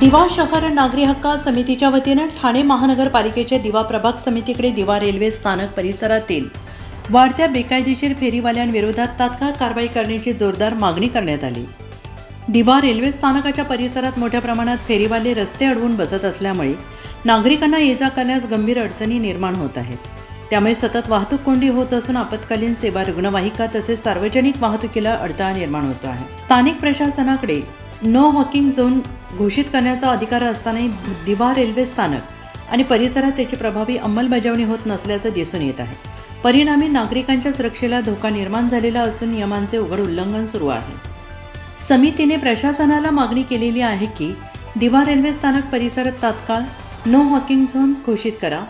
दिवा शहर नागरी हक्क समितीच्या वतीने ठाणे महानगरपालिकेच्या दिवा प्रभाग समितीकडे दिवा रेल्वे स्थानक परिसरातील वाढत्या बेकायदेशीर फेरीवाल्यांविरोधात तात्काळ कारवाई करण्याची जोरदार मागणी करण्यात आली। दिवा रेल्वे स्थानकाच्या परिसरात मोठ्या प्रमाणात फेरीवाले रस्ते अडवून बसत असल्यामुळे नागरिकांना ये-जा करण्यास गंभीर अडचणी निर्माण होत आहेत। त्यामुळे सतत वाहतूक कोंडी होत असून आपत्कालीन सेवा, रुग्णवाहिका तसेच सार्वजनिक वाहतुकीला अडथळा निर्माण होतो आहे। स्थानिक प्रशासनाकडे नो हॉकिंग झोन घोषित करण्याचा अधिकार असतानाही दिवा रेल्वे स्थानक आणि परिसरात त्याची प्रभावी अंमलबजावणी होत नसल्याचं दिसून येत आहे। परिणामी नागरिकांच्या सुरक्षेला धोका निर्माण झालेला असून नियमांचे उघड उल्लंघन सुरू आहे। समितीने प्रशासनाला मागणी केलेली आहे की दिवा रेल्वे स्थानक परिसरात तात्काळ नो हॉकिंग झोन घोषित करा,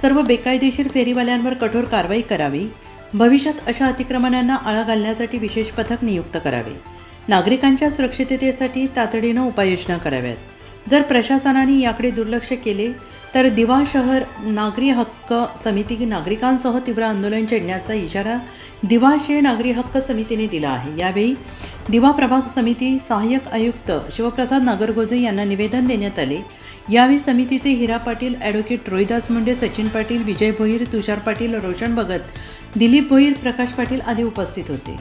सर्व बेकायदेशीर फेरीवाल्यांवर कठोर कारवाई करावी, भविष्यात अशा अतिक्रमणांना आळा घालण्यासाठी विशेष पथक नियुक्त करावे, नागरिकांच्या सुरक्षिततेसाठी तातडीनं उपाययोजना कराव्यात। जर प्रशासनाने याकडे दुर्लक्ष केले तर दिवा शहर नागरी हक्क समिती नागरिकांसह तीव्र आंदोलन छेडण्याचा इशारा दिवा शहर नागरी हक्क समितीने दिला आहे। यावेळी दिवा प्रभाग समिती सहाय्यक आयुक्त शिवप्रसाद नागरगोजे यांना निवेदन देण्यात आले। यावेळी समितीचे हिरा पाटील, ॲडव्होकेट रोहिदास मुंडे, सचिन पाटील, विजय भोईर, तुषार पाटील, रोशन भगत, दिलीप भोईर, प्रकाश पाटील आदी उपस्थित होते।